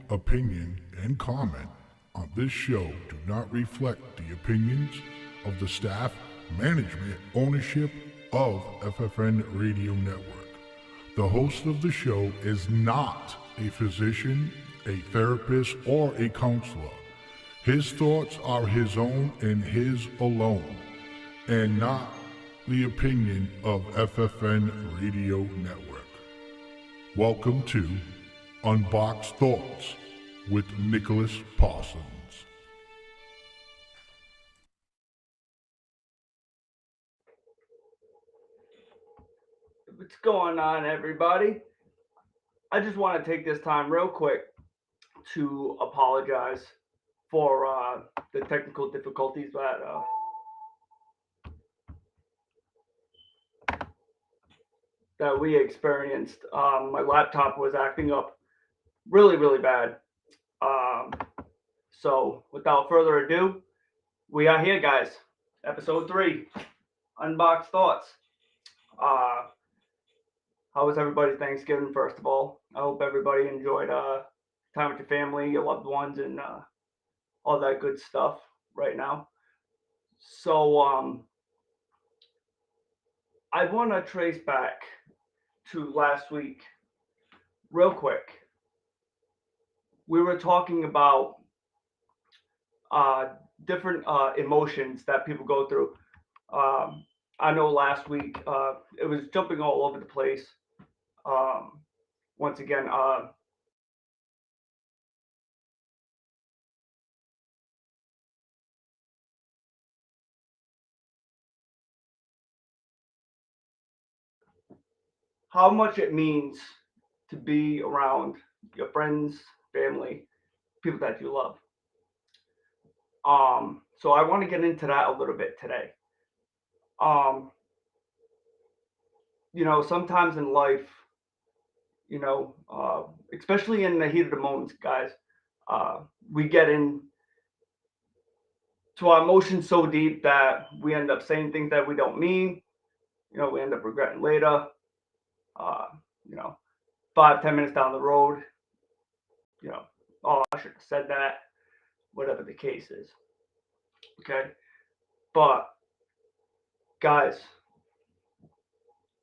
Opinion and comment on this show do not reflect the opinions of the staff, management, ownership of FFN Radio Network. The host of the show is not a physician, a therapist, or a counselor. His thoughts are his own and his alone, and not the opinion of FFN Radio Network. Welcome to Unboxed Thoughts with Nicholas Parsons. What's going on, everybody? I just want to take this time real quick to apologize for the technical difficulties that we experienced. My laptop was acting up really bad. Um, so, without further ado, we are here, guys. Episode 3, Unboxed Thoughts. Uh, how was everybody's Thanksgiving, first of all? I hope everybody enjoyed time with your family, your loved ones, and all that good stuff right now. So I want to trace back to last week real quick. We were talking about different emotions that people go through. I know last week it was jumping all over the place. Once again, how much it means to be around your friends, family, people that you love. So I want to get into that a little bit today. Um, Sometimes in life, especially in the heat of the moments, guys, we get into our emotions so deep that we end up saying things that we don't mean. We end up regretting later. Uh, you know, 5-10 minutes down the road, oh, I should have said that. Whatever the case is, okay. But guys,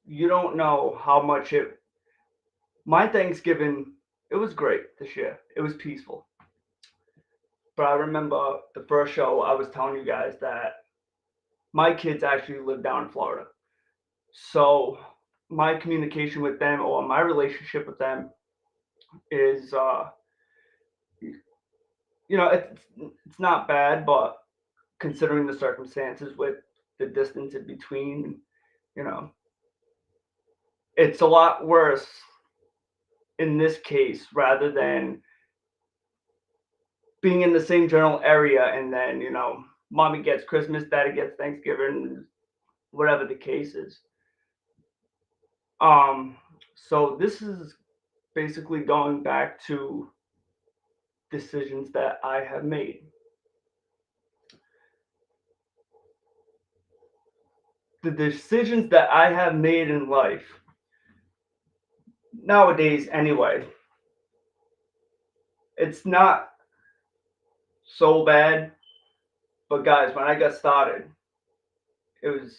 you don't know how much it. My Thanksgiving, it was great this year. It was peaceful. But I remember the first show I was telling you guys that my kids actually live down in Florida. So my communication with them, or my relationship with them, is it's not bad, but considering the circumstances with the distance in between, you know, it's a lot worse in this case rather than being in the same general area and then, mommy gets Christmas, daddy gets Thanksgiving, whatever the case is. So this is basically going back to decisions that I have made. The decisions that I have made in life nowadays, anyway, it's not so bad. But guys, when I got started, it was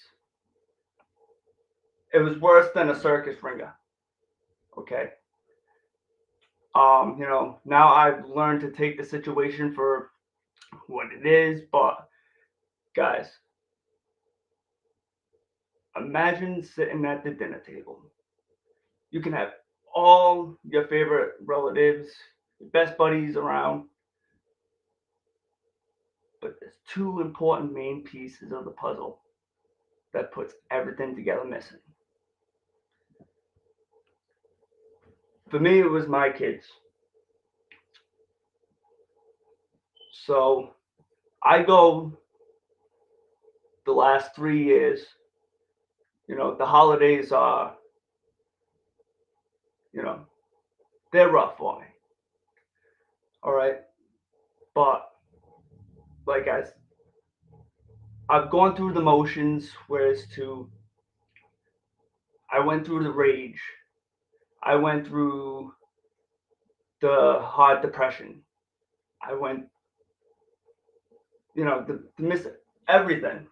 worse than a circus ringer. Okay. Now I've learned to take the situation for what it is, but guys, imagine sitting at the dinner table. You can have all your favorite relatives, your best buddies around, but there's two important main pieces of the puzzle that puts everything together missing. For me, it was my kids. So I go the last 3 years, the holidays are, they're rough for me. All right. But, like, guys, I've gone through the motions, whereas I went through the rage. I went through the hard depression. I went, to miss everything.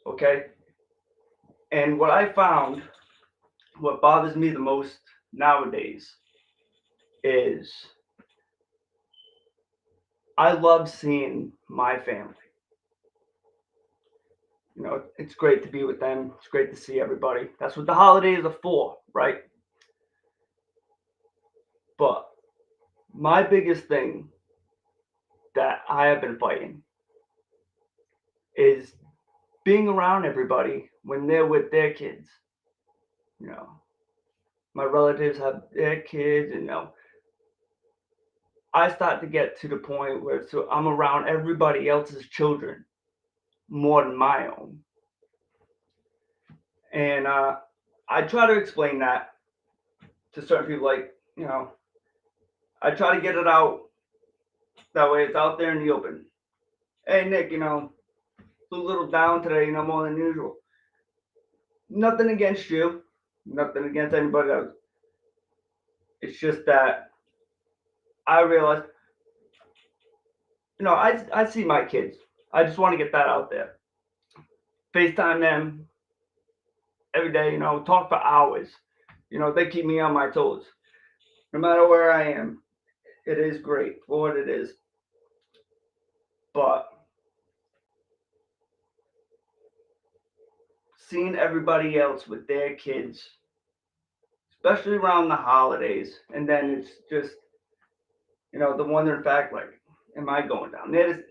Okay. And what I found, what bothers me the most nowadays is I love seeing my family. It's great to be with them. It's great to see everybody. That's what the holidays are for, right? But my biggest thing that I have been fighting is being around everybody when they're with their kids. You know, my relatives have their kids, and I start to get to the point where I'm around everybody else's children more than my own. And I try to explain that to certain people, like, I try to get it out that way it's out there in the open. Hey, Nick, a little down today, more than usual. Nothing against you, nothing against anybody else. It's just that I realize, I see my kids. I just want to get that out there. FaceTime them every day, talk for hours. They keep me on my toes. No matter where I am, it is great for what it is. But seeing everybody else with their kids, especially around the holidays, and then it's just, the wondering fact, like, am I going down there,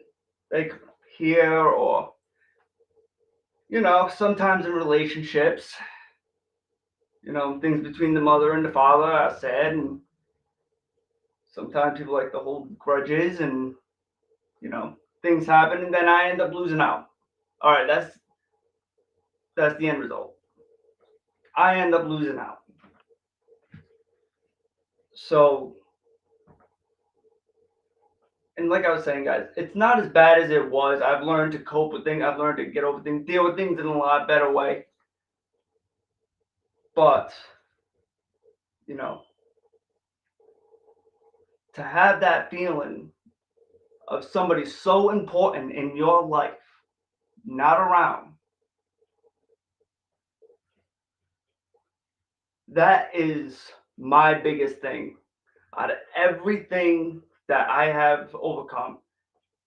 like, here, or, sometimes in relationships, things between the mother and the father are said, and sometimes people like to hold grudges, and, things happen, and then I end up losing out. All right, that's the end result. I end up losing out. So, and like I was saying, guys, it's not as bad as it was. I've learned to cope with things. I've learned to get over things, deal with things in a lot better way. But, to have that feeling of somebody so important in your life not around, that is my biggest thing. Out of everything that I have overcome,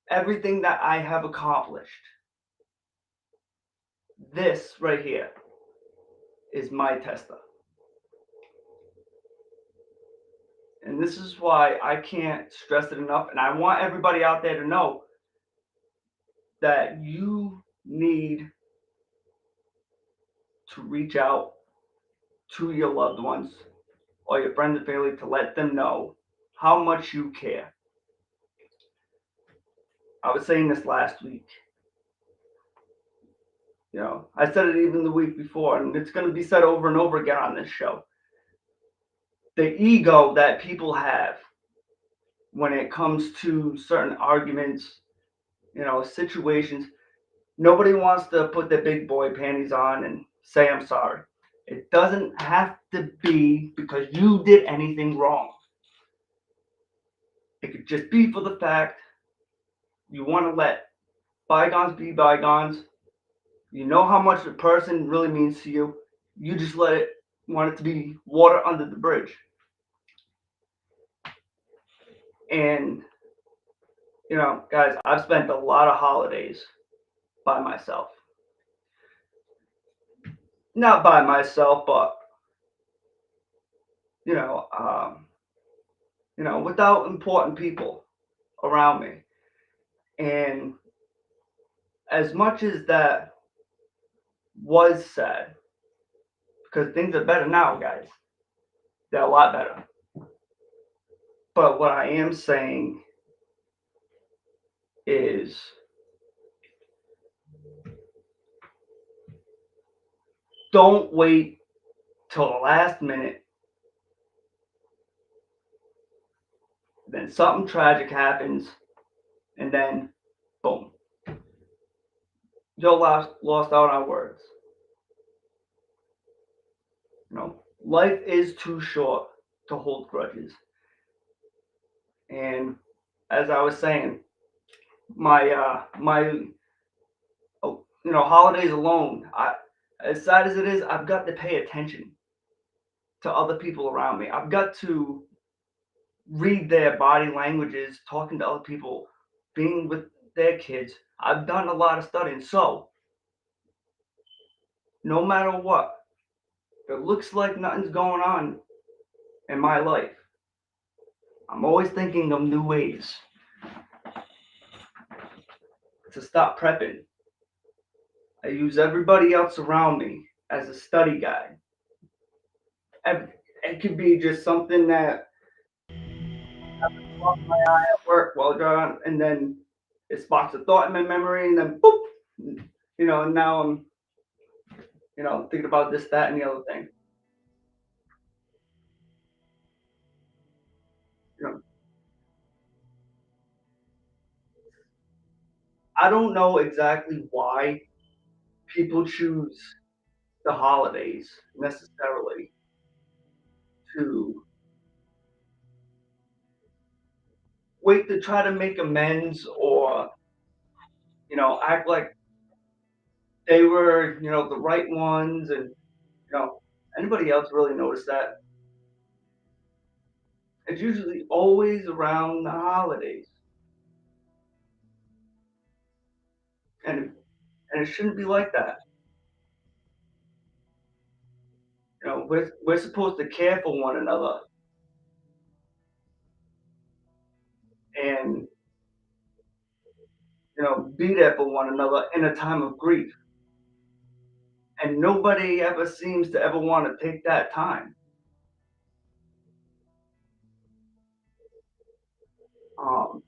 everything that I have accomplished, this right here is my tester. And this is why I can't stress it enough. And I want everybody out there to know that you need to reach out to your loved ones or your friends and family to let them know how much you care. I was saying this last week. I said it even the week before, and it's going to be said over and over again on this show. The ego that people have when it comes to certain arguments, situations, nobody wants to put their big boy panties on and say, I'm sorry. It doesn't have to be because you did anything wrong. It could just be for the fact you want to let bygones be bygones. You know how much a person really means to you. You just want it to be water under the bridge. And, guys, I've spent a lot of holidays by myself. Not by myself, but, without important people around me. And as much as that was sad, because things are better now, guys. They're a lot better. But what I am saying is don't wait till the last minute. Then something tragic happens, and then boom. You're lost out on words. Life is too short to hold grudges. And as I was saying, my holidays alone, as sad as it is, I've got to pay attention to other people around me. I've got to read their body languages, talking to other people, being with their kids. I've done a lot of studying. So no matter what, if it looks like nothing's going on in my life, I'm always thinking of new ways to stop prepping. I use everybody else around me as a study guide. It could be just something that caught my eye at work while driving, and then it sparks a thought in my memory, and then boop, and now I'm, thinking about this, that, and the other thing. You know, I don't know exactly why people choose the holidays necessarily to wait to try to make amends or, act like they were, the right ones. And, anybody else really notice that? It's usually always around the holidays. And and it shouldn't be like that. We're supposed to care for one another and, be there for one another in a time of grief. And nobody ever seems to ever want to take that time. Um,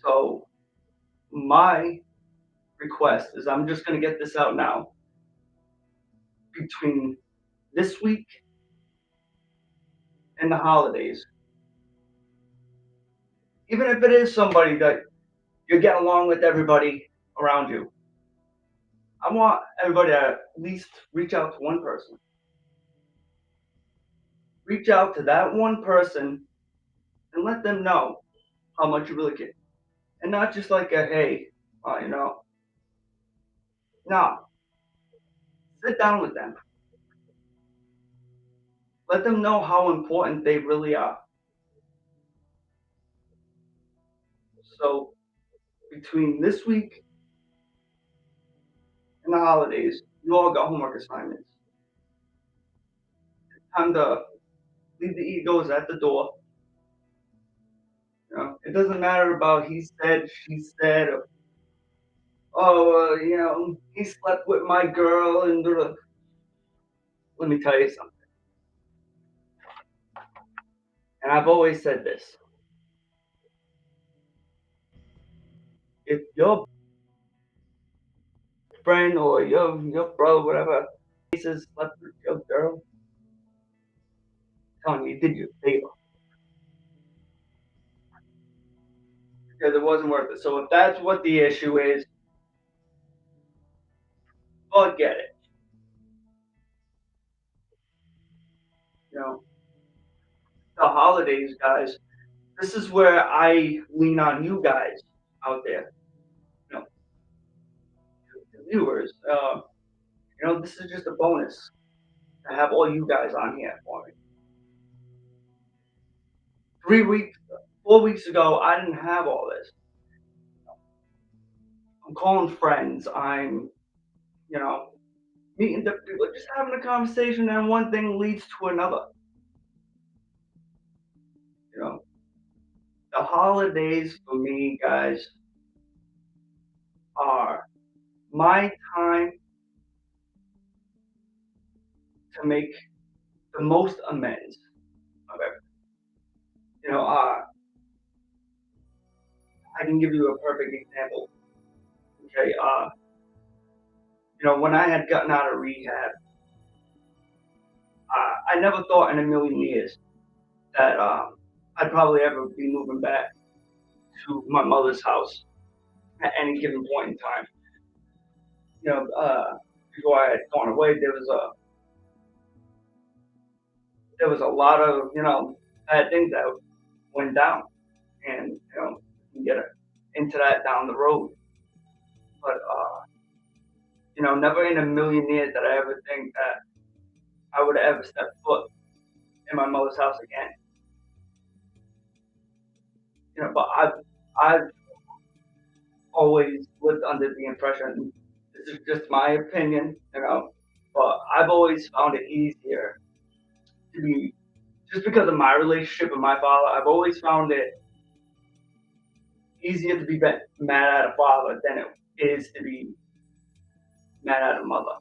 so my request is, I'm just going to get this out now. Between this week and the holidays, even if it is somebody that you're getting along with everybody around you, I want everybody to at least reach out to one person. Reach out to that one person and let them know how much you really care. And not just like a hey, no, sit down with them. Let them know how important they really are. So between this week and the holidays, you all got homework assignments. Time to leave the egos at the door. It doesn't matter about he said, she said, or oh, he slept with my girl. And let me tell you something. And I've always said this: if your friend or your brother, whatever, says slept with your girl, I'm telling you, you did you a favor because it wasn't worth it. So if that's what the issue is, forget it. You know, the holidays, guys. This is where I lean on you guys out there, the viewers. This is just a bonus to have all you guys on here for me. 3 weeks, 4 weeks ago, I didn't have all this. I'm calling friends. I'm, you know, meeting different people, just having a conversation, and one thing leads to another. You know, the holidays for me, guys, are my time to make the most amends of everything. You know, I can give you a perfect example. Okay, when I had gotten out of rehab, I never thought in a million years that I'd probably ever be moving back to my mother's house at any given point in time. Before I had gone away, there was a lot of, bad things that went down, and we can get into that down the road. But never in a million years did I ever think that I would ever step foot in my mother's house again. But I've always lived under the impression, this is just my opinion, but I've always found it easier to be, just because of my relationship with my father, I've always found it easier to be mad at a father than it is to be mad at a mother.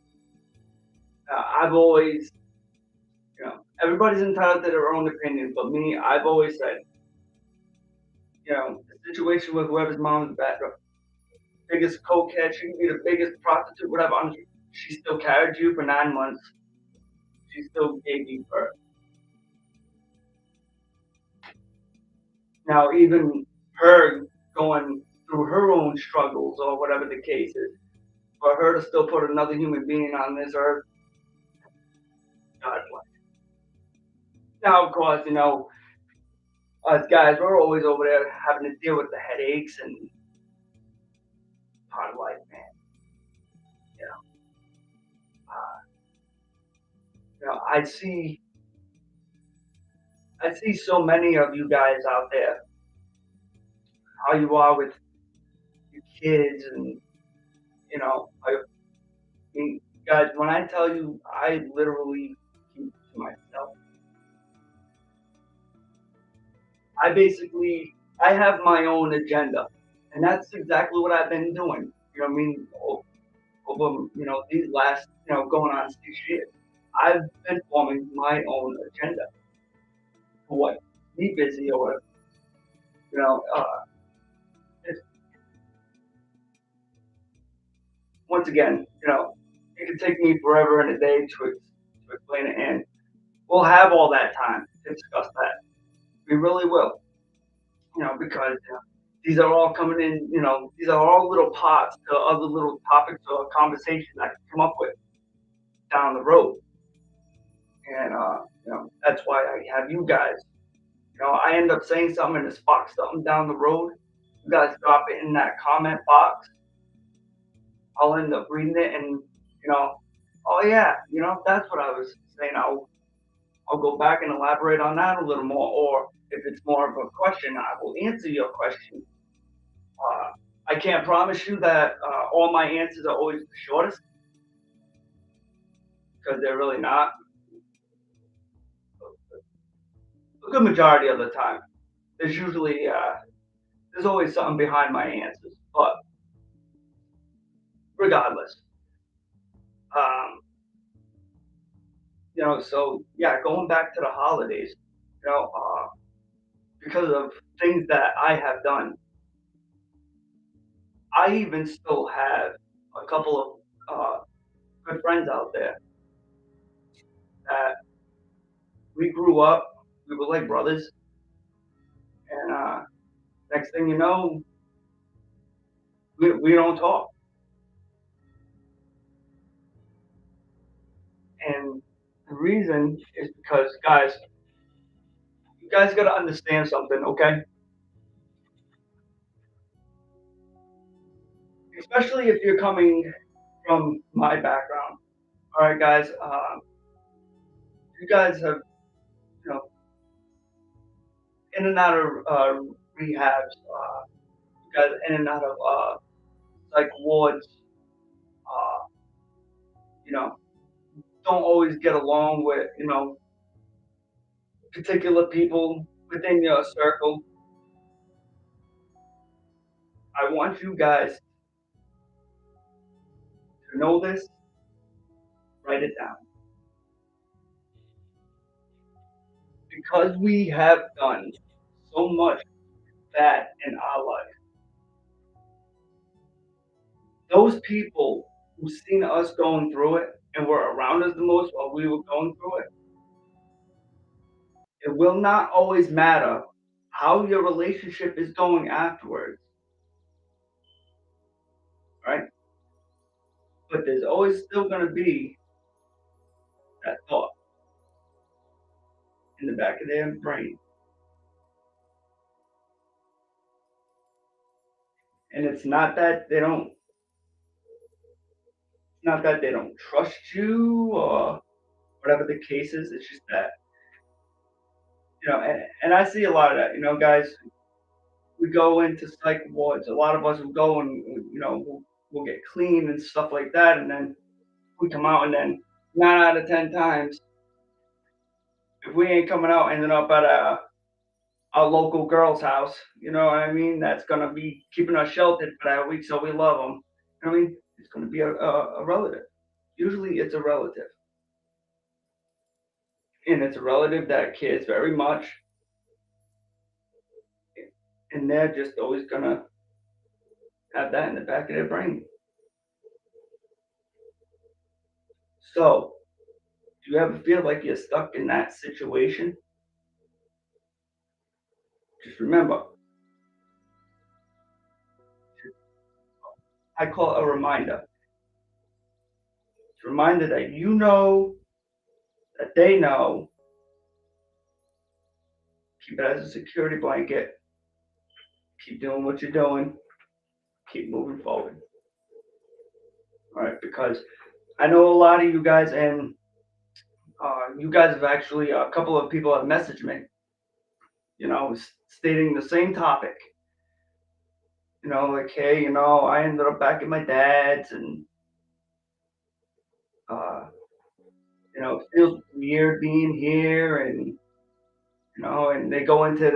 I've always, everybody's entitled to their own opinion, but me, I've always said, the situation with whoever's mom is bad, the biggest cokehead, she can be the biggest prostitute, whatever. She still carried you for 9 months. She still gave you birth. Now, even her going through her own struggles or whatever the case is, for her to still put another human being on this earth, God bless. Now, of course, us guys, we're always over there having to deal with the headaches and part of life, man. You know, I see so many of you guys out there, how you are with your kids, and I mean, guys, when I tell you, I literally keep to myself. I have my own agenda, and that's exactly what I've been doing. You know what I mean? Over these last going on 6 years, I've been forming my own agenda for what me busy or you know. It's, once again, it could take me forever and a day to explain it, and we'll have all that time to discuss that. We really will, because these are all coming in. These are all little pots to other little topics or conversations I can come up with down the road. And that's why I have you guys. I end up saying something and spark something down the road. You guys drop it in that comment box. I'll end up reading it, and oh yeah, that's what I was saying. I'll go back and elaborate on that a little more, or if it's more of a question, I will answer your question. I can't promise you that all my answers are always the shortest, because they're really not. A good majority of the time, there's always something behind my answers. But regardless, um, so yeah, going back to the holidays, you know, uh, because of things that I have done, I even still have a couple of good friends out there that we grew up, we were like brothers, and next thing you know, we don't talk. And the reason is because, guys, you guys got to understand something, okay? Especially if you're coming from my background. All right, guys, you guys have, you know, in and out of rehabs, you guys in and out of psych wards, uh, you know, don't always get along with, particular people within your circle. I want you guys to know this, write it down. Because we have done so much bad in our life, those people who seen us going through it and were around us the most while we were going through it, it will not always matter how your relationship is going afterwards, right? But there's always still going to be that thought. in the back of their brain. And it's not that they don't trust you or whatever the case is. It's just that, and I see a lot of that, guys. We go into psych wards. A lot of us will go and, we'll get clean and stuff like that. And then we come out, and then 9 out of 10 times, if we ain't coming out, ending up at a local girl's house, you know what I mean? That's going to be keeping us sheltered for that week, so we love them. I mean, it's going to be a relative. Usually it's a relative. And it's a relative that cares very much. And they're just always going to have that in the back of their brain. So, do you ever feel like you're stuck in that situation? Just remember, I call it a reminder. It's a reminder that you know, that they know. Keep it as a security blanket. Keep doing what you're doing. Keep moving forward. All right, because I know a lot of you guys, and you guys have actually, a couple of people have messaged me, stating the same topic. Like, hey, I ended up back at my dad's, and it feels weird being here, and and they go into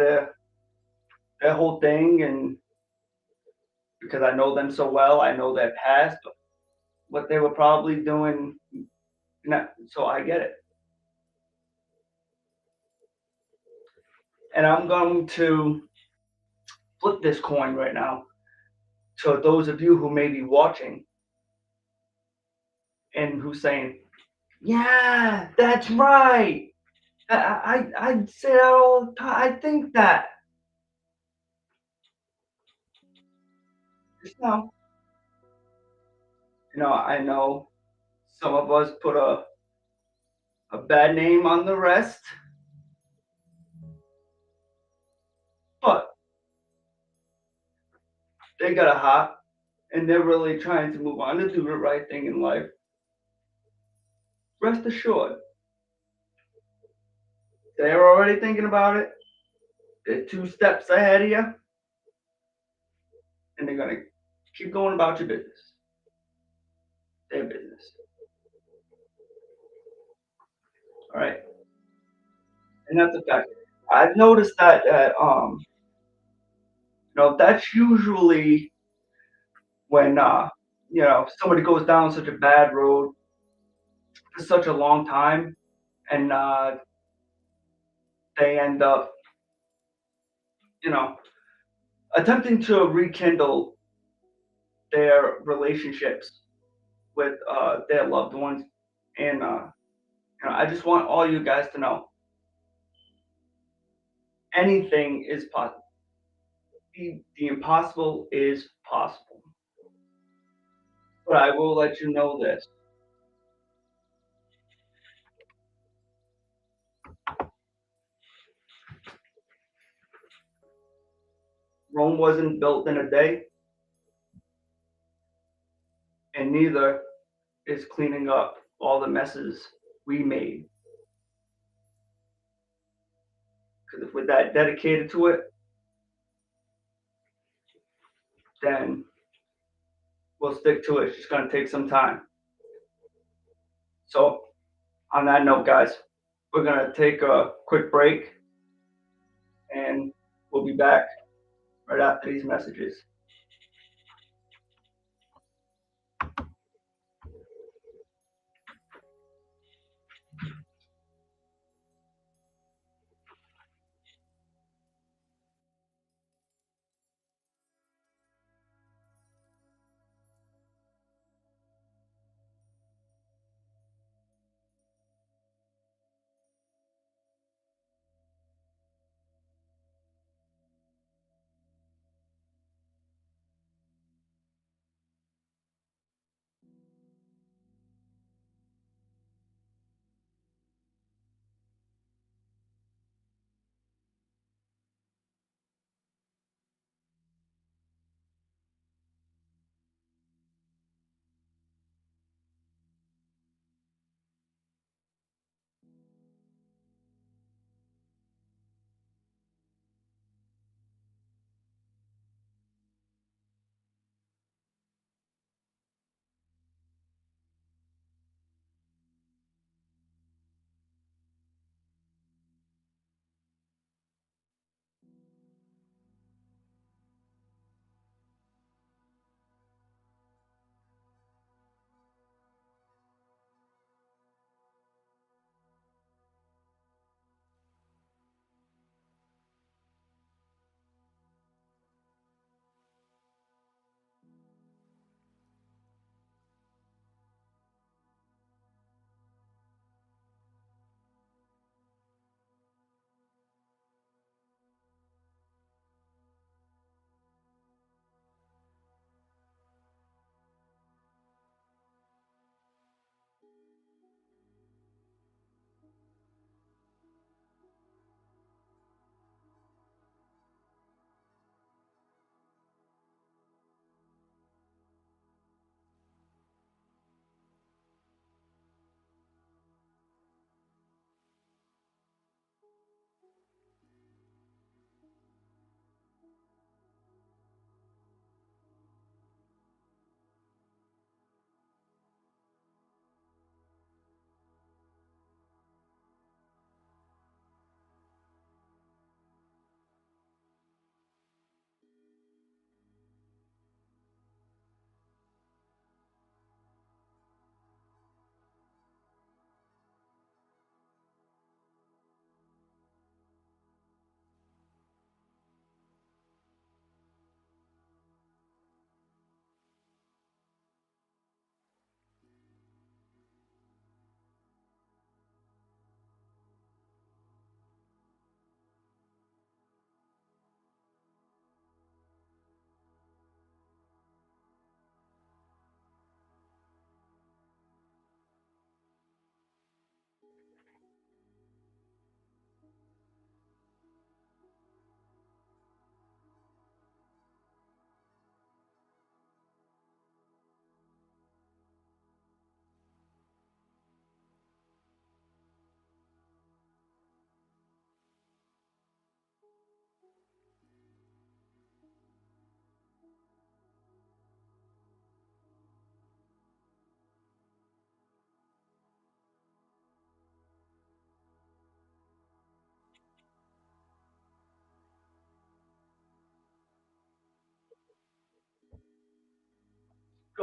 their whole thing, and because I know them so well, I know their past, what they were probably doing, so I get it. And I'm going to flip this coin right now to those of you who may be watching and who's saying, yeah, that's right. I say that all the time. I think that. Just know, I know some of us put a bad name on the rest, but they got a heart and they're really trying to move on to do the right thing in life. Rest assured, they're already thinking about it. They're 2 steps ahead of you, and they're going to keep going about your business, their business. All right. And that's a fact. I've noticed that that's usually when somebody goes down such a bad road for such a long time, and they end up you know attempting to rekindle their relationships with their loved ones. And I just want all you guys to know, anything is possible. The impossible is possible. But I will let you know this. Rome wasn't built in a day, and neither is cleaning up all the messes we made. Because if we're that dedicated to it, then we'll stick to it. It's just going to take some time. So, on that note, guys, we're going to take a quick break, and we'll be back right after these messages.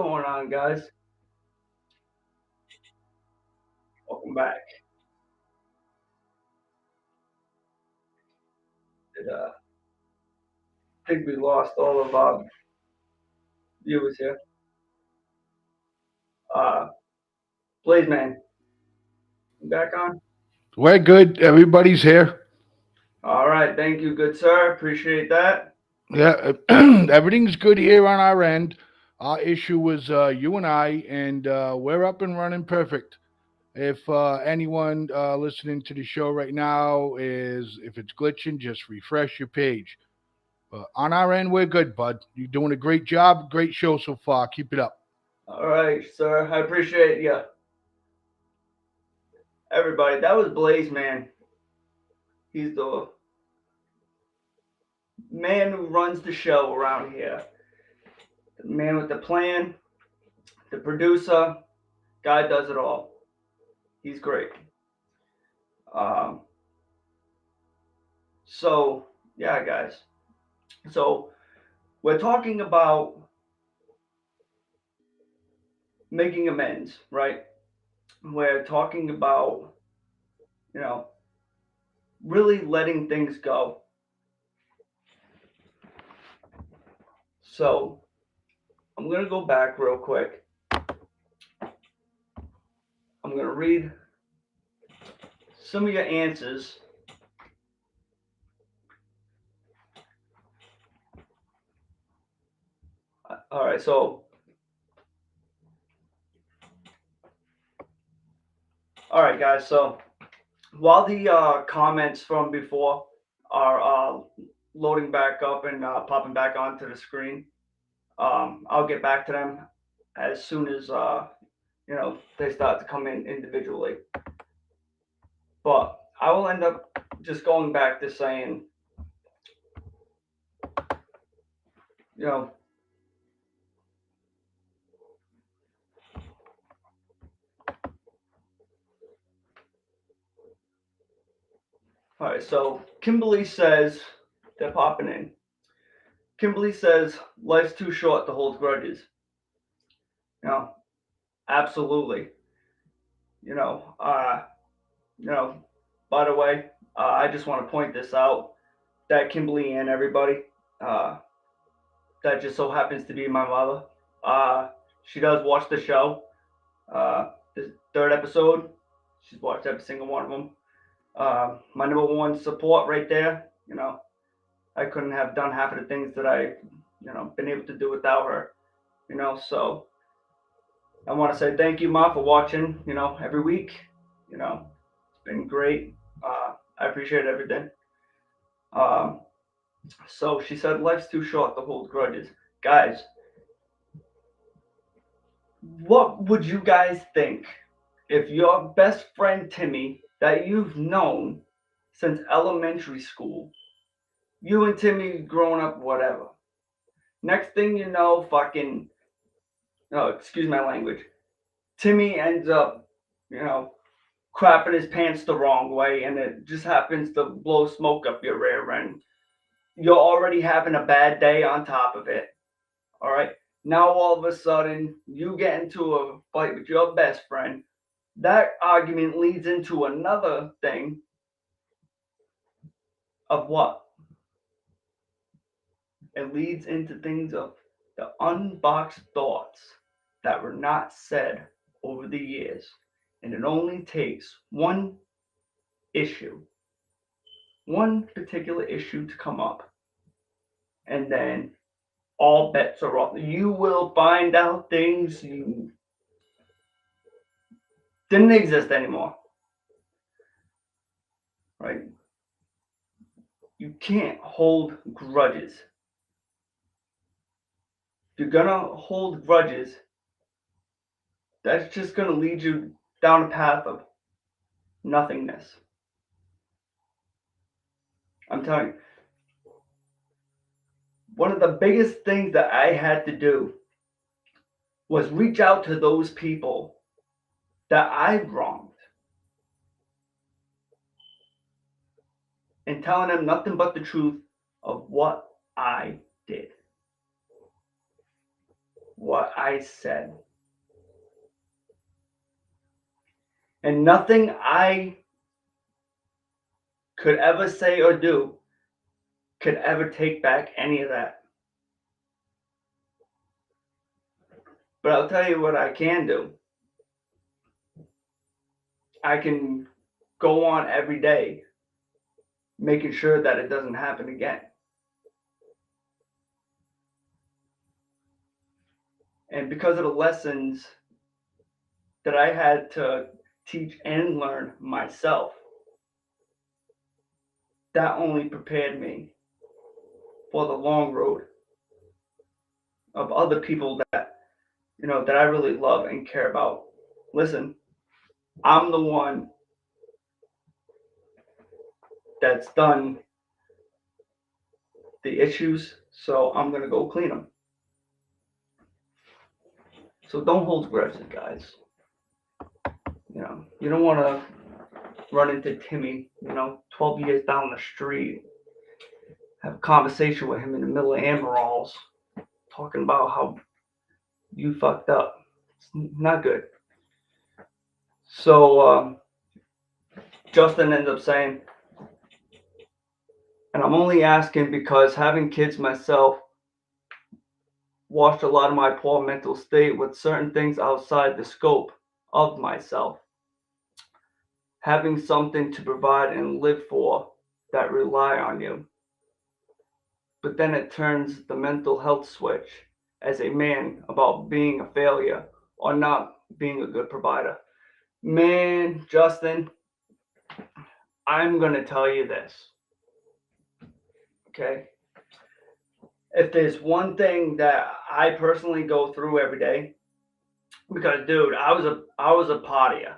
going on, guys? Welcome back. I think we lost all of our viewers here. Uh, Blaze Man, you back on? We're good. Everybody's here. All right, thank you, good sir. Appreciate that. Yeah, everything's good here on our end. Our issue was you and I, and we're up and running perfect. If anyone listening to the show right now is, if it's glitching, just refresh your page. But on our end, we're good, bud. You're doing a great job. Great show so far. Keep it up. All right, sir. I appreciate you. Everybody, that was Blaze Man. He's the man who runs the show around here. The man with the plan, the producer. Guy does it all. He's great. Um, so, yeah, guys. So, we're talking about making amends, right? We're talking about, you know, really letting things go. So I'm going to go back real quick. I'm going to read some of your answers. All right, so, all right, guys. So while the comments from before are loading back up and popping back onto the screen, I'll get back to them as soon as they start to come in individually. But I will end up just going back to saying, you know, all right. So Kimberly says they're popping in. Kimberly says life's too short to hold grudges. You know, absolutely. You know, uh, you know. By the way, I just want to point this out that Kimberly and everybody, uh, that just so happens to be my mother. She does watch the show. The third episode, she's watched every single one of them. My number one support right there. You know, I couldn't have done half of the things that I, been able to do without her. You know, so I want to say thank you, Ma, for watching. You know, every week. You know, it's been great. I appreciate everything. Um, so she said, life's too short to hold grudges. Guys, what would you guys think if your best friend Timmy, that you've known since elementary school, you and Timmy growing up, whatever, next thing you know, fucking, oh, excuse my language, Timmy ends up, you know, crapping his pants the wrong way and it just happens to blow smoke up your rear end. You're already having a bad day on top of it. All right. Now all of a sudden you get into a fight with your best friend. That argument leads into another thing of what? It leads into things of the unboxed thoughts that were not said over the years. And it only takes one issue, one particular issue to come up. And then all bets are off. You will find out things you didn't exist anymore. Right? You can't hold grudges. If you're gonna hold grudges, that's just gonna lead you down a path of nothingness. I'm telling you, one of the biggest things that I had to do was reach out to those people that I wronged and telling them nothing but the truth of what I did. what I said. And nothing I could ever say or do could ever take back any of that. But I'll tell you what I can do. I can go on every day making sure that it doesn't happen again. And because of the lessons that I had to teach and learn myself, that only prepared me for the long road of other people that, that I really love and care about. Listen, I'm the one that's done the issues, so I'm going to go clean them. So don't hold grudges, guys. You don't want to run into Timmy, 12 years down the street, have a conversation with him in the middle of Amarols, talking about how you fucked up. It's not good. So Justin ends up saying, and I'm only asking because having kids myself washed a lot of my poor mental state with certain things outside the scope of myself. Having something to provide and live for that rely on you. But then it turns the mental health switch as a man about being a failure or not being a good provider. Man, Justin, I'm going to tell you this. Okay? If there's one thing that I personally go through every day, because dude, I was a partier.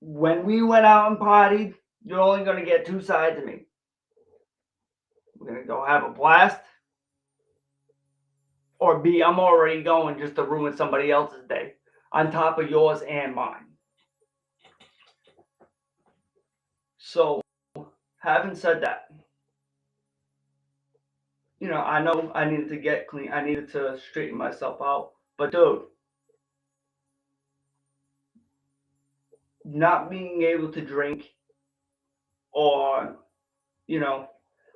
When we went out and partied, you're only going to get two sides of me. We're going to go have a blast, or B, I'm already going just to ruin somebody else's day on top of yours and mine. So, having said that, I know I needed to get clean. I needed to straighten myself out. But dude, not being able to drink or,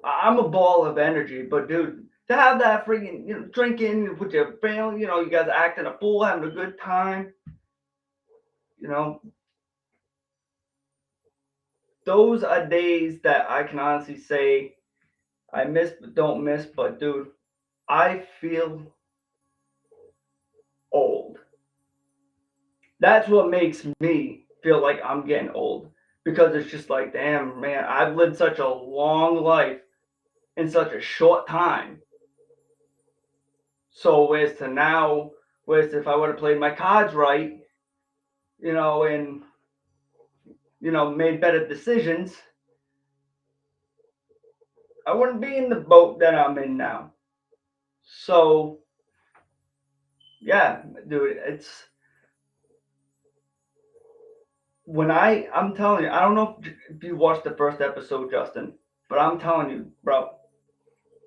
I'm a ball of energy. But dude, to have that freaking, drinking with your family, you guys acting a fool, having a good time, those are days that I can honestly say I miss but don't miss. But dude, I feel old. That's what makes me feel like I'm getting old, because it's just like, damn, man, I've lived such a long life in such a short time. So whereas to now, whereas if I would have played my cards right, and made better decisions, I wouldn't be in the boat that I'm in now. So yeah, dude, it's when I'm telling you, I don't know if you watched the first episode, Justin, but I'm telling you, bro,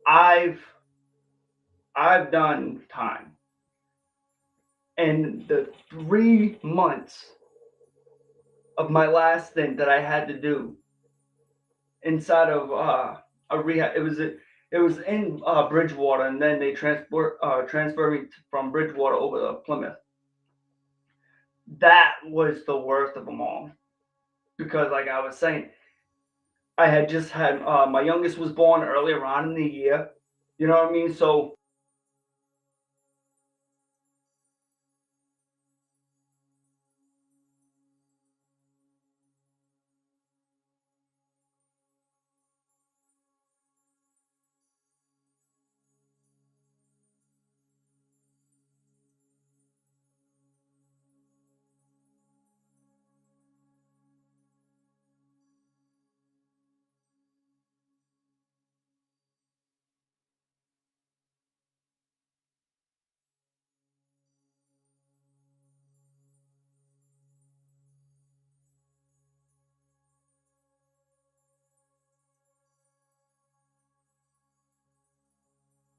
I've done time. And the 3 months of my last thing that I had to do inside of a rehab, it was in Bridgewater, and then they transferred me from Bridgewater over to Plymouth. That was the worst of them all, because like I was saying, I had just had my youngest was born earlier on in the year. You know what I mean? So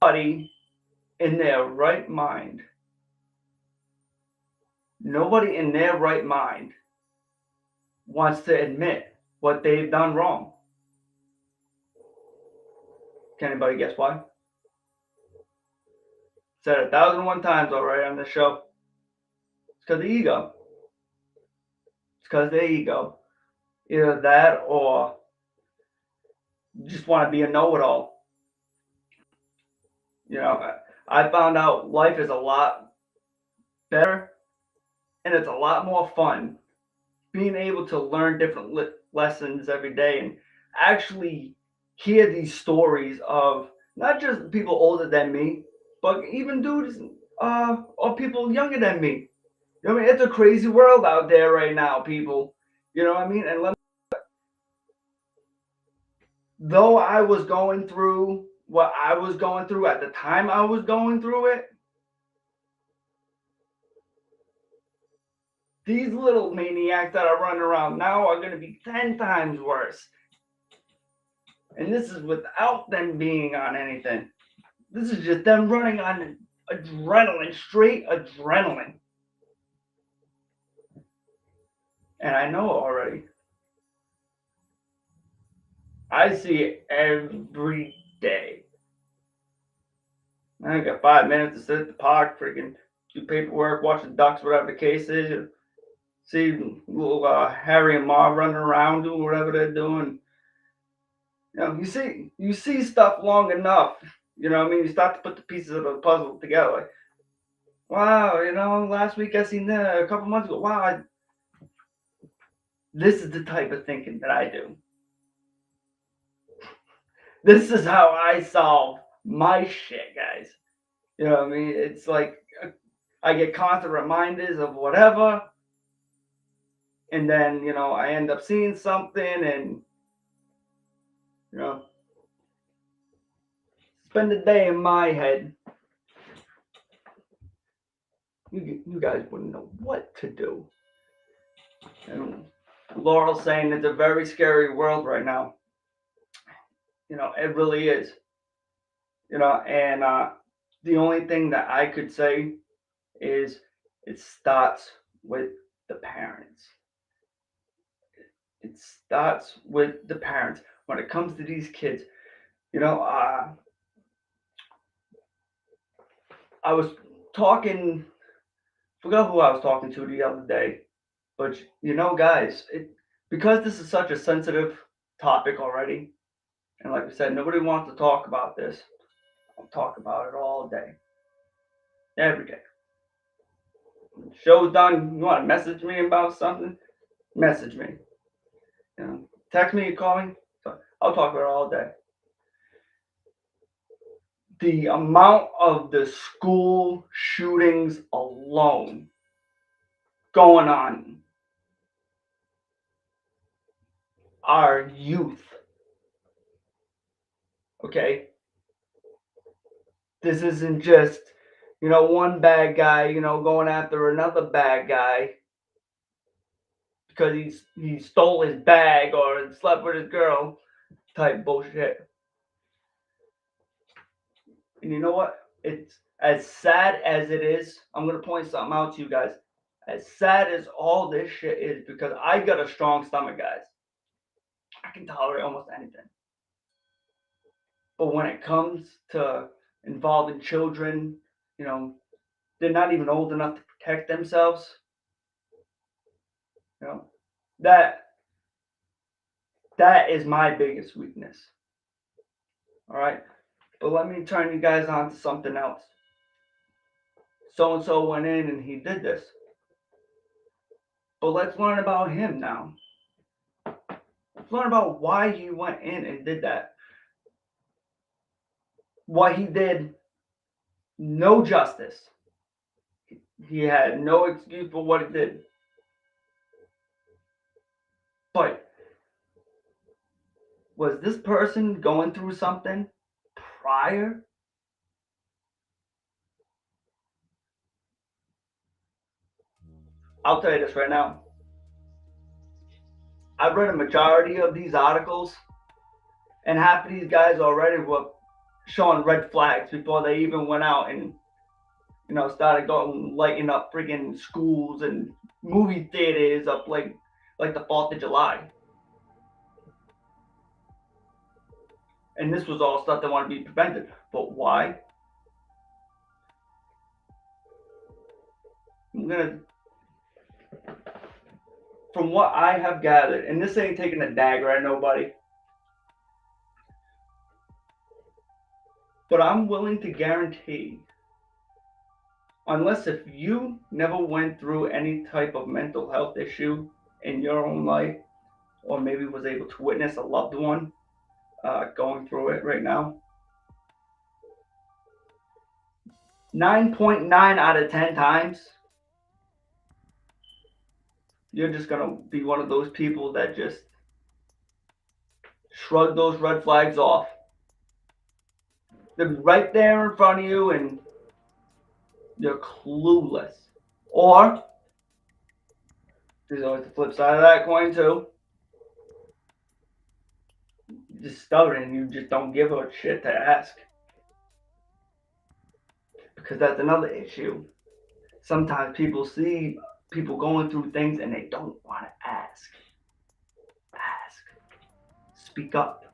buddy in their right mind, nobody in their right mind wants to admit what they've done wrong. Can anybody guess why? Said 1,001 times already on this show. It's because of ego. It's because of their ego. Either that or you just want to be a know-it-all. You know, I found out life is a lot better and it's a lot more fun being able to learn different lessons every day and actually hear these stories of not just people older than me, but even dudes or people younger than me. You know what I mean? It's a crazy world out there right now, people. You know what I mean? And though I was going through what I was going through at the time I was going through it, these little maniacs that are running around now are going to be 10 times worse. And this is without them being on anything. This is just them running on adrenaline, straight adrenaline. And I know already. I see it every day. I got 5 minutes to sit at the park, freaking do paperwork, watch the ducks, whatever the case is. See little Harry and Ma running around doing whatever they're doing. You know, you see stuff long enough. You know what I mean? You start to put the pieces of the puzzle together. Like, wow, you know, last week I seen that a couple months ago. Wow, this is the type of thinking that I do. This is how I solve my shit, guys. You know what I mean? It's like I get constant reminders of whatever. And then, you know, I end up seeing something and, you know, spend a day in my head. You guys wouldn't know what to do. And Laurel's saying it's a very scary world right now. You know, it really is. You know, and the only thing that I could say is it starts with the parents. It starts with the parents. When it comes to these kids, you know, I was talking, forgot who I was talking to the other day, but you know, guys, because this is such a sensitive topic already, and like I said, nobody wants to talk about this. I'll talk about it all day, every day. When the show's done, you want to message me about something? Message me. You know, text me, call me. I'll talk about it all day. The amount of the school shootings alone going on, our youth. Okay? This isn't just, you know, one bad guy, you know, going after another bad guy because he stole his bag or slept with his girl type bullshit. And you know what? It's as sad as it is. I'm going to point something out to you guys. As sad as all this shit is, because I got a strong stomach, guys. I can tolerate almost anything. But when it comes to involving children, you know, they're not even old enough to protect themselves. You know, that is my biggest weakness. All right. But let me turn you guys on to something else. So-and-so went in and he did this. But let's learn about him now. Let's learn about why he went in and did that. What he did, no justice. He had no excuse for what he did. But was this person going through something prior? I'll tell you this right now. I've read a majority of these articles, and half of these guys already were showing red flags before they even went out and, started going lighting up friggin' schools and movie theaters up like the 4th of July. And this was all stuff that wanted to be prevented. But why? From what I have gathered, and this ain't taking a dagger at nobody, but I'm willing to guarantee, unless if you never went through any type of mental health issue in your own life, or maybe was able to witness a loved one going through it right now, 9.9 out of 10 times, you're just going to be one of those people that just shrug those red flags off. They're right there in front of you and you're clueless. Or, there's always the flip side of that coin too. You're just stubborn and you just don't give a shit to ask. Because that's another issue. Sometimes people see people going through things and they don't want to ask. Speak up.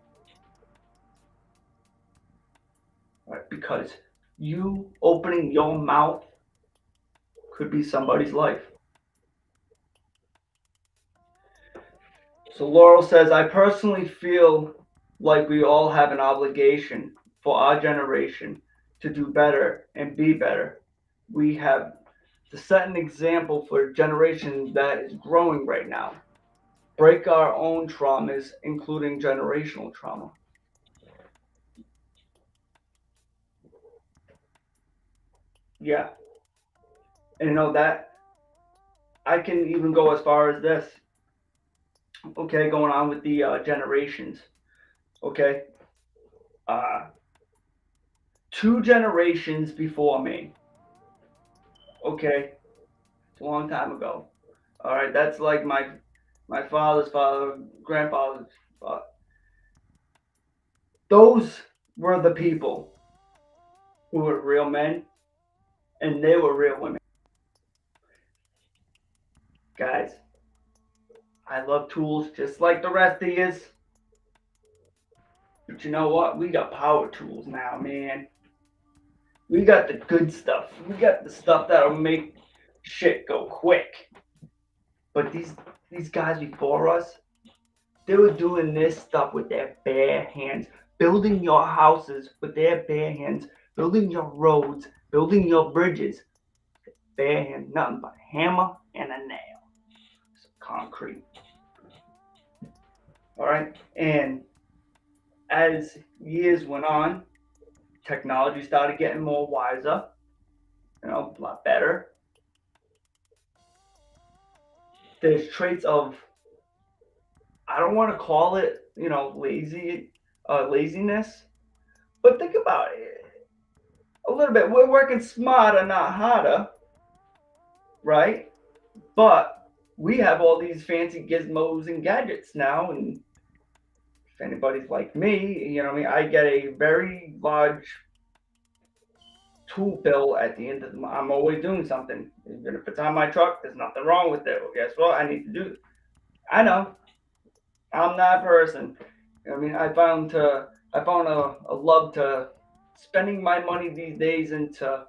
Right? Because you opening your mouth could be somebody's life. So Laurel says, I personally feel like we all have an obligation for our generation to do better and be better. We have to set an example for a generation that is growing right now. Break our own traumas, including generational trauma. Yeah. And that I can even go as far as this. Okay, going on with the generations. Okay. 2 generations before me. Okay. It's a long time ago. All right, that's like my father's father, grandfather's father. Those were the people who were real men, and they were real women. Guys, I love tools just like the rest of yous. But you know what? We got power tools now, man. We got the good stuff. We got the stuff that'll make shit go quick. But these guys before us, they were doing this stuff with their bare hands, building your houses with their bare hands, building your roads, building your bridges. Bare hands, nothing but a hammer and a nail. Some concrete. All right, and as years went on, technology started getting more wiser, a lot better. There's traits of, I don't want to call it, laziness, but think about it a little bit. We're working smarter, not harder, right? But we have all these fancy gizmos and gadgets now, and if anybody's like me, I get a very large tool bill at the end of the month. I'm always doing something. Even if it's on my truck, there's nothing wrong with it. Well, guess what? I need to do. I know. I'm that person. I found a love to spending my money these days into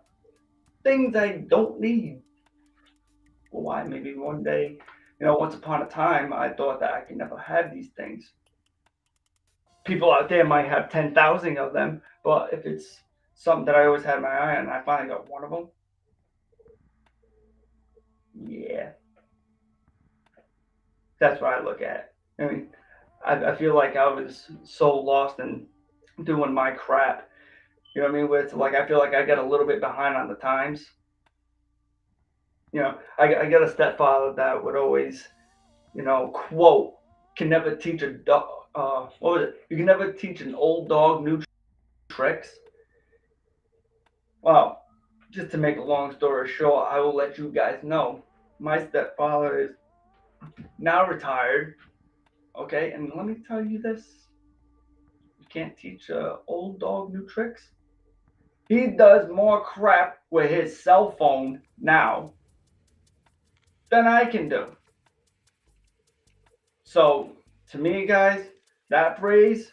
things I don't need. Well, why? Maybe one day, once upon a time, I thought that I could never have these things. People out there might have 10,000 of them, but if it's something that I always had my eye on, and I finally got one of them. Yeah. That's what I look at. I feel like I was so lost in doing my crap. Where it's like I feel like I got a little bit behind on the times. I got a stepfather that would always, quote, can never teach a dog, what was it? You can never teach an old dog new tricks. Well, just to make a long story short, I will let you guys know my stepfather is now retired. Okay, and let me tell you this. You can't teach a old dog new tricks. He does more crap with his cell phone now than I can do. So, to me, guys, that phrase,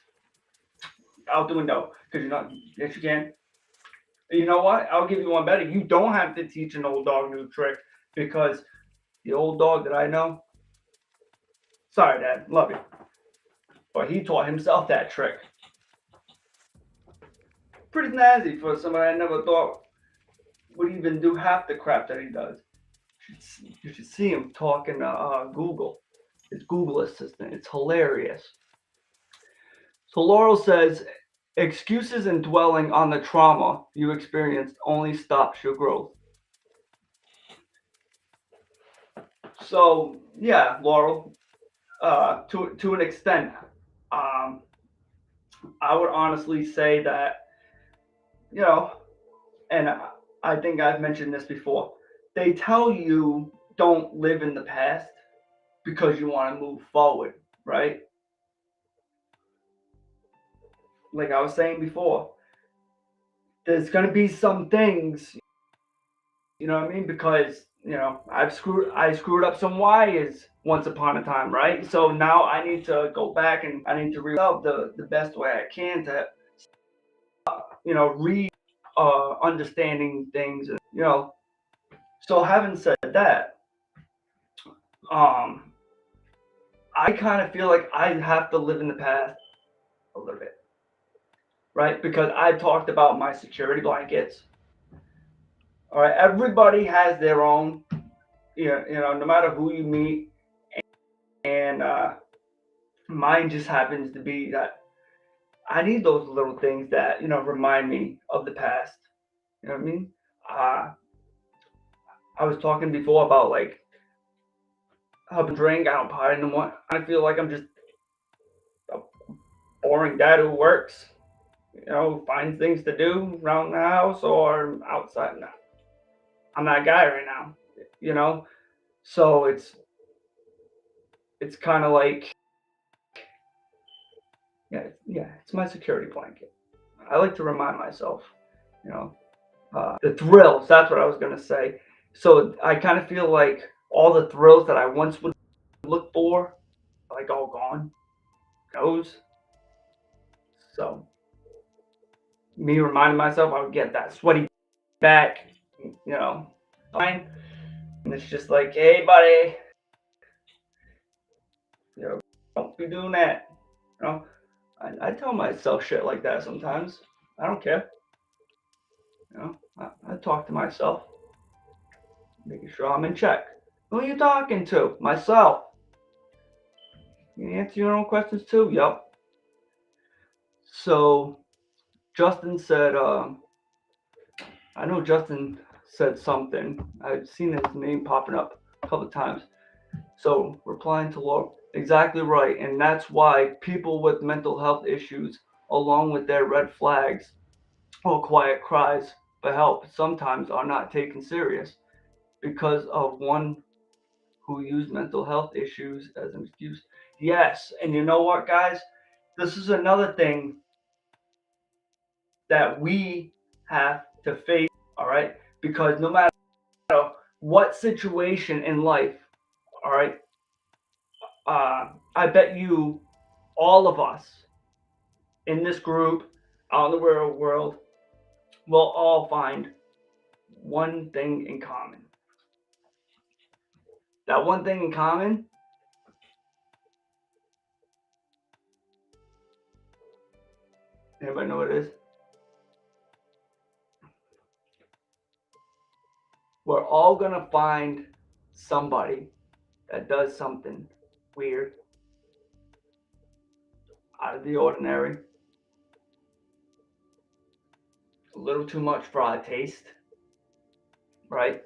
out the window. Because you're not, yes, you can. You know what? I'll give you one better. You don't have to teach an old dog new trick, because the old dog that I know, sorry, Dad, love you, but he taught himself that trick. Pretty snazzy for somebody I never thought would even do half the crap that he does. You should see him talking to Google, his Google Assistant. It's hilarious. So Laurel says, excuses and dwelling on the trauma you experienced only stops your growth. So yeah, Laurel, to an extent, I would honestly say that, you know, and I think I've mentioned this before. They tell you don't live in the past because you want to move forward, right? Like I was saying before, there's going to be some things, you know what I mean? Because, you know, I screwed up some wires once upon a time, right? So now I need to go back and I need to resolve the best way I can to, you know, understanding things, and, you know. So having said that, I kind of feel like I have to live in the past a little bit, right? Because I talked about my security blankets. All right, everybody has their own, you know, no matter who you meet, and mine just happens to be that I need those little things that, you know, remind me of the past. You know what I mean? I was talking before about like helping drink. I don't party no more. I feel like I'm just a boring dad who works, you know, finds things to do around the house or outside. No, I'm that guy right now, you know. So it's kind of like, yeah, it's my security blanket. I like to remind myself, you know, the thrills. That's what I was gonna say. So I kind of feel like all the thrills that I once would look for, like all gone, goes. So me reminding myself, I would get that sweaty back, you know, fine. And it's just like, hey, buddy, you know, don't be doing that. You know, I tell myself shit like that sometimes. I don't care. You know, I talk to myself, making sure I'm in check. Who are you talking to? Myself. You answer your own questions too? Yep. So Justin said, I know Justin said something. I've seen his name popping up a couple of times. So replying to Laura, exactly right. And that's why people with mental health issues, along with their red flags or quiet cries for help, sometimes are not taken serious because of one who used mental health issues as an excuse. Yes, and you know what, guys? This is another thing that we have to face, all right? Because no matter what situation in life, all right, I bet you, all of us in this group, out in the real world, will all find one thing in common. That one thing in common, anybody know what it is? We're all gonna find somebody that does something weird, out of the ordinary, a little too much for our taste, right?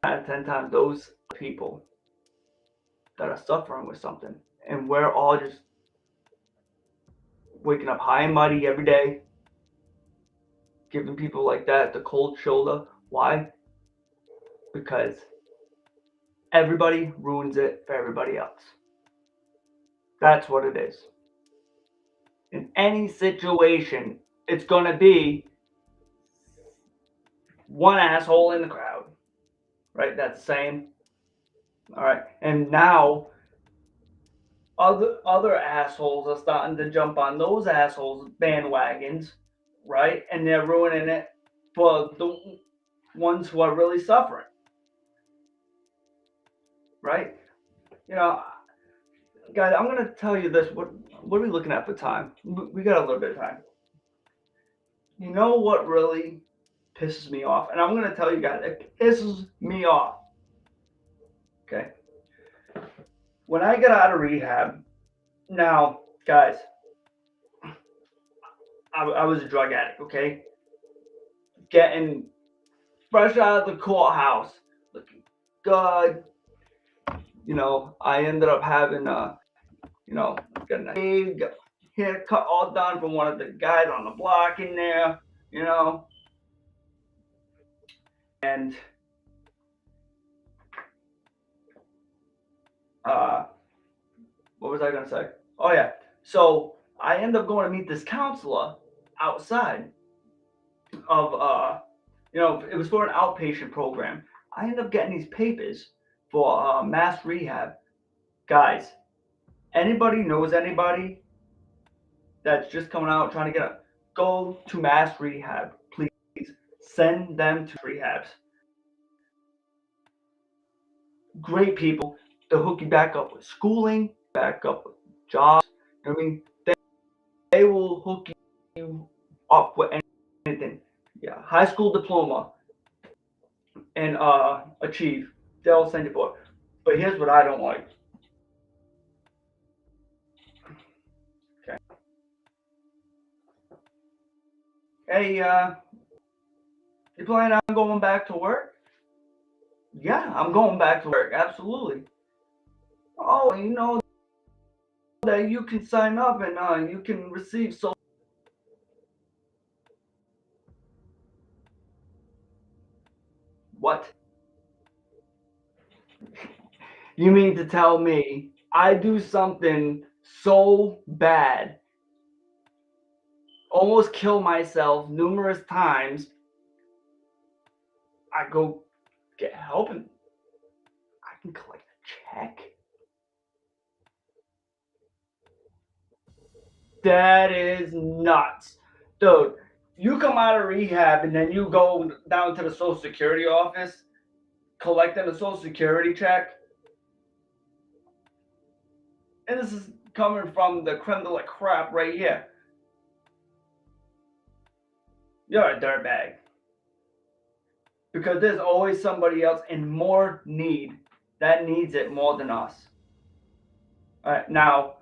Out of 10 times, those people that are suffering with something, and we're all just waking up high and muddy every day, giving people like that the cold shoulder. Why? Because everybody ruins it for everybody else. That's what it is. In any situation, it's going to be one asshole in the crowd, right? That's the same. All right. And now other assholes are starting to jump on those assholes bandwagons, right? And they're ruining it for the ones who are really suffering, right? You know, guys, I'm gonna tell you this. What are we looking at for time? We got a little bit of time. You know what really pisses me off? And I'm gonna tell you guys, it pisses me off. Okay. When I get out of rehab, now, guys, I was a drug addict, okay? Getting fresh out of the courthouse, looking good. You know, I ended up having getting a big haircut all done from one of the guys on the block in there, you know. And what was I gonna say? Oh yeah. So I ended up going to meet this counselor outside of it was for an outpatient program. I ended up getting these papers for mass rehab. Guys, anybody knows anybody that's just coming out trying to go to mass rehab, please send them to rehabs. Great people to hook you back up with schooling, back up with jobs. I mean, they will hook you up with anything. Yeah, high school diploma and achieve. They'll send you for it. But here's what I don't like. Okay. Hey, you planning on going back to work? Yeah, I'm going back to work. Absolutely. Oh, you know that you can sign up and you can receive so. What? You mean to tell me I do something so bad, almost kill myself numerous times, I go get help and I can collect a check? That is nuts. Dude, you come out of rehab and then you go down to the Social Security office collecting a Social Security check. And this is coming from the creme de la crap right here. You're a dirtbag. Because there's always somebody else in more need that needs it more than us. All right, now,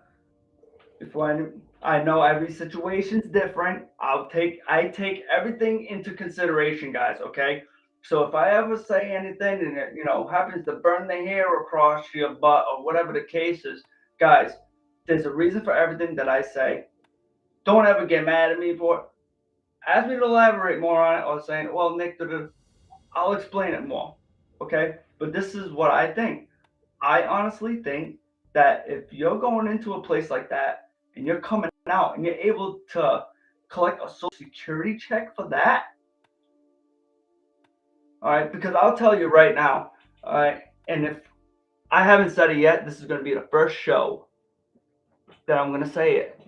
I know every situation's different. I take everything into consideration, guys, okay? So if I ever say anything and it, happens to burn the hair across your butt or whatever the case is, guys, there's a reason for everything that I say. Don't ever get mad at me for it. Ask me to elaborate more on it or saying, well, Nick, I'll explain it more, okay? But this is what I think. I honestly think that if you're going into a place like that and you're coming out and you're able to collect a Social Security check for that, all right, because I'll tell you right now, all right, and if I haven't said it yet, this is going to be the first show that I'm going to say it.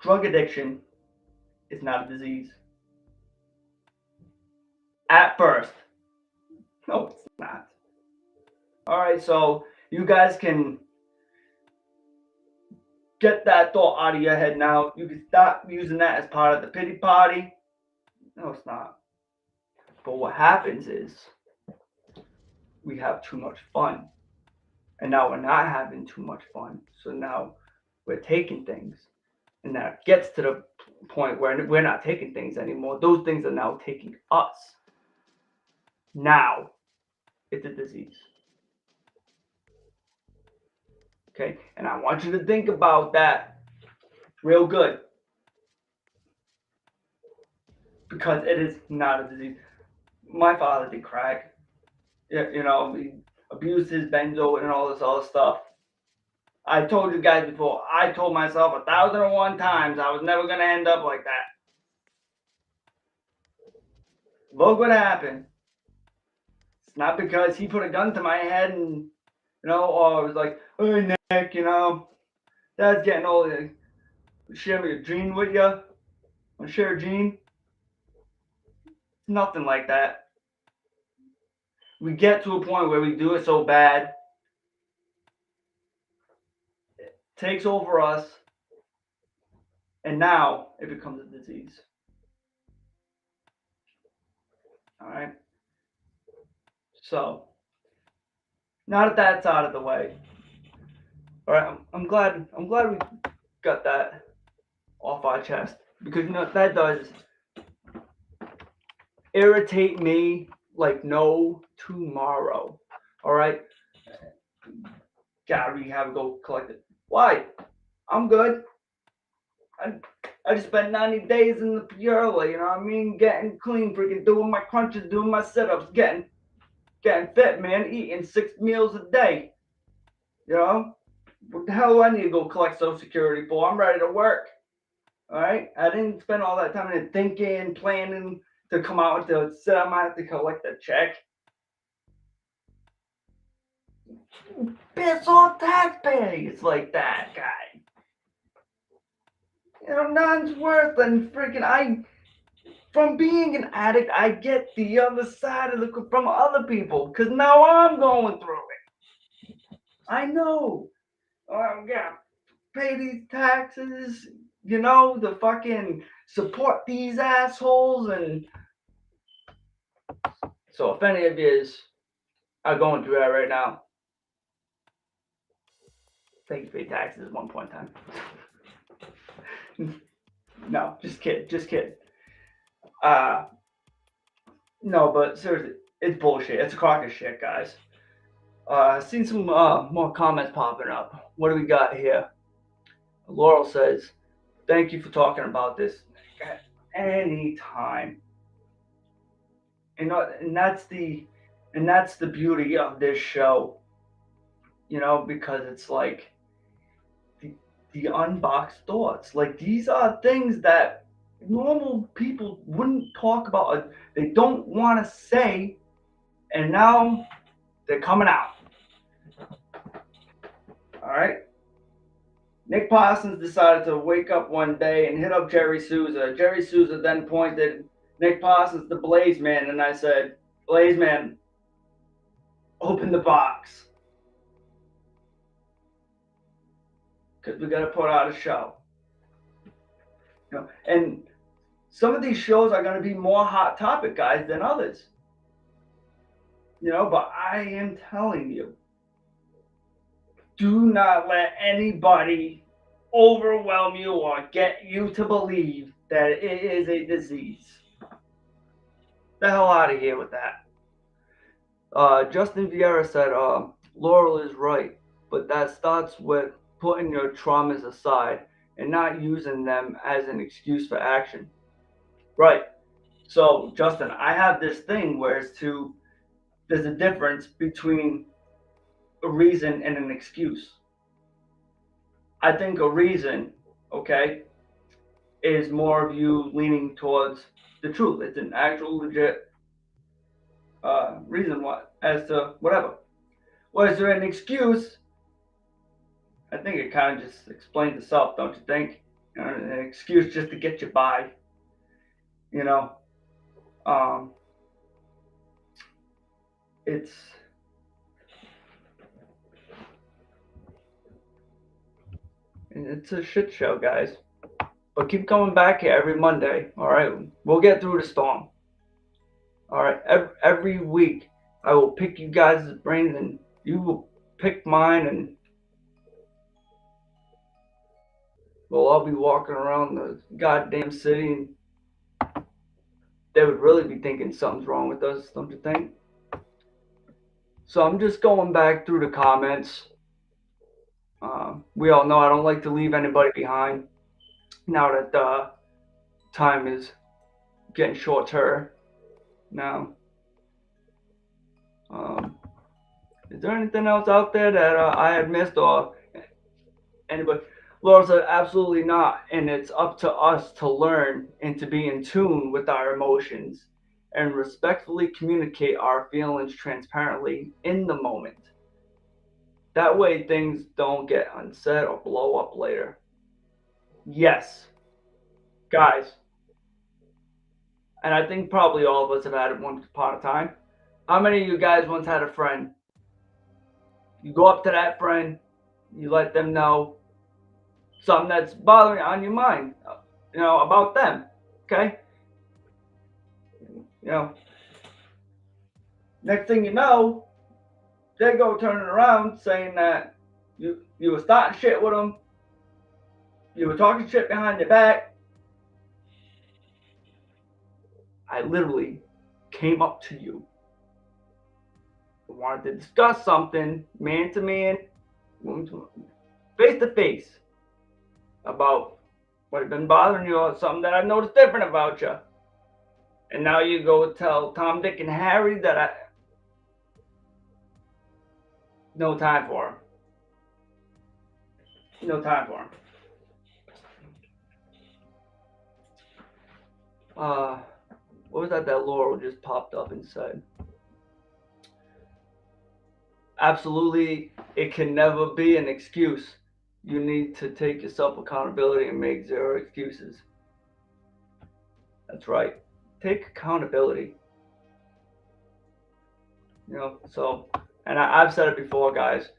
Drug addiction is not a disease. At first. No, it's not. All right, so you guys can get that thought out of your head now. You can stop using that as part of the pity party. No, it's not. But what happens is we have too much fun. And now we're not having too much fun. So now we're taking things. And that gets to the point where we're not taking things anymore. Those things are now taking us. Now it's a disease. Okay? And I want you to think about that real good. Because it is not a disease. My father did crack. Yeah, abused his benzo and all this other stuff. I told you guys before, I told myself 1,001 times I was never going to end up like that. Look what happened. It's not because he put a gun to my head and, or it was like, hey, Nick, Dad's getting old. Share a gene with you? Want to share a gene? Nothing like that. We get to a point where we do it so bad, it takes over us, and now it becomes a disease. All right. So now that that's out of the way, all right. I'm glad we got that off our chest, because that does irritate me like no tomorrow. All right. Gotta rehab, go collect it. Why? I'm good. I just spent 90 days in the Purela, you know what I mean? Getting clean, freaking doing my crunches, doing my sit-ups, getting fit, man, eating 6 meals a day. What the hell do I need to go collect Social Security for? I'm ready to work. All right? I didn't spend all that time in thinking, planning to come out to sit. I might have to collect a check. Piss off taxpayers like that, guy. None's worse than freaking from being an addict, I get the other side of from other people, because now I'm going through it. I know. Yeah, pay these taxes, to fucking support these assholes. And so if any of you are going through that right now, thank you for your taxes at one point in time. No, just kidding. No, but seriously, it's bullshit. It's a crock of shit, guys. I've seen some more comments popping up. What do we got here? Laurel says, thank you for talking about this at any time. And that's the beauty of this show. Because it's like the unboxed thoughts. Like, these are things that normal people wouldn't talk about. They don't want to say, and now they're coming out. All right. Nick Parsons decided to wake up one day and hit up Jerry Souza. Jerry Souza then pointed Nick Parsons to Blaze Man, and I said, Blaze Man, open the box. Because we got to put out a show. And some of these shows are going to be more hot topic, guys, than others. But I am telling you, do not let anybody overwhelm you or get you to believe that it is a disease. The hell out of here with that. Justin Vieira said, Laurel is right, but that starts with putting your traumas aside and not using them as an excuse for action. Right. So, Justin, I have this thing where there's a difference between a reason and an excuse. I think a reason, okay, is more of you leaning towards the truth. It's an actual legit reason as to whatever. Was there an excuse? I think it kind of just explains itself, don't you think? An excuse just to get you by. It's a shit show, guys. But keep coming back here every Monday, all right? We'll get through the storm. All right? Every week, I will pick you guys' brains, and you will pick mine, and we'll all be walking around the goddamn city, and they would really be thinking something's wrong with us, don't you think? So I'm just going back through the comments. We all know I don't like to leave anybody behind now that time is getting shorter now. Is there anything else out there that I had missed or anybody? Laura said, absolutely not. And it's up to us to learn and to be in tune with our emotions and respectfully communicate our feelings transparently in the moment. That way things don't get unsaid or blow up later. Yes, guys, and I think probably all of us have had it once upon a time. How many of you guys once had a friend? You go up to that friend, you let them know something that's bothering on your mind, about them, okay? Next thing you know, they go turning around saying that you were starting shit with them, you were talking shit behind their back. I literally came up to you, wanted to discuss something, man to man, face to face, about what had been bothering you or something that I've noticed different about you. And now you go tell Tom, Dick, and Harry that I no time for him. No time for him. What was that Laurel just popped up and said? Absolutely, it can never be an excuse. You need to take yourself accountability and make zero excuses. That's right. Take accountability. And I've said it before, guys.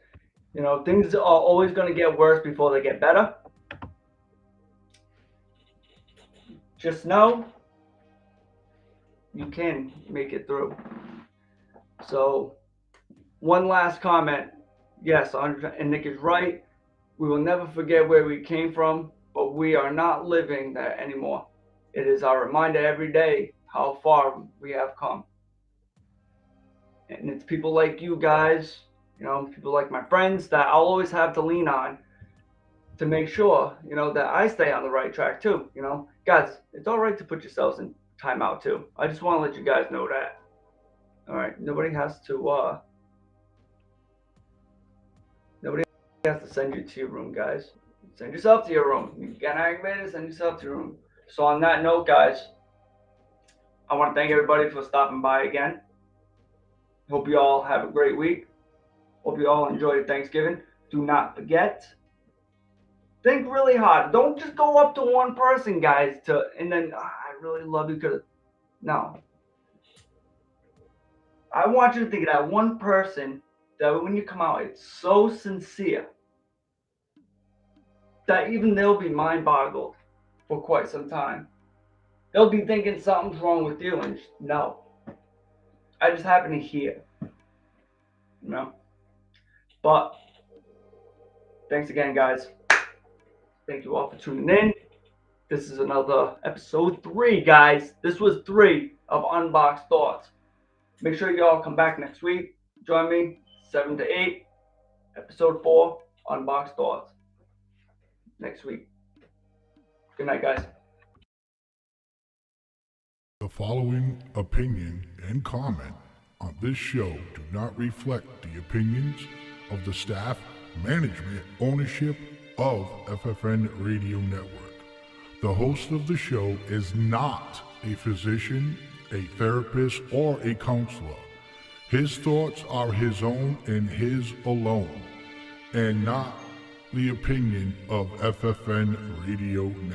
Things are always going to get worse before they get better. Just know you can make it through. So, one last comment. Yes, and Nick is right. We will never forget where we came from, but we are not living that anymore. It is our reminder every day how far we have come. And it's people like you guys, people like my friends that I'll always have to lean on to make sure, that I stay on the right track too. Guys, it's all right to put yourselves in timeout too. I just want to let you guys know that. All right, nobody has to send you to your room, guys. Send yourself to your room. You get aggravated, send yourself to your room. So on that note, guys, I want to thank everybody for stopping by again. Hope you all have a great week. Hope you all enjoyed Thanksgiving. Do not forget, think really hard. Don't just go up to one person, guys, and then, I really love you. No. I want you to think of that one person that when you come out, it's so sincere that even they'll be mind boggled for quite some time. They'll be thinking something's wrong with you, and no. I just happen to hear. But thanks again, guys. Thank you all for tuning in. This is another episode 3, guys. This was 3 of Unboxed Thoughts. Make sure you all come back next week. Join me 7 to 8, episode 4, Unboxed Thoughts. Next week. Good night, guys. The following opinion and comment on this show do not reflect the opinions of the staff, management, ownership of FFN Radio Network. The host of the show is not a physician, a therapist, or a counselor. His thoughts are his own and his alone, and not the opinion of FFN Radio Network.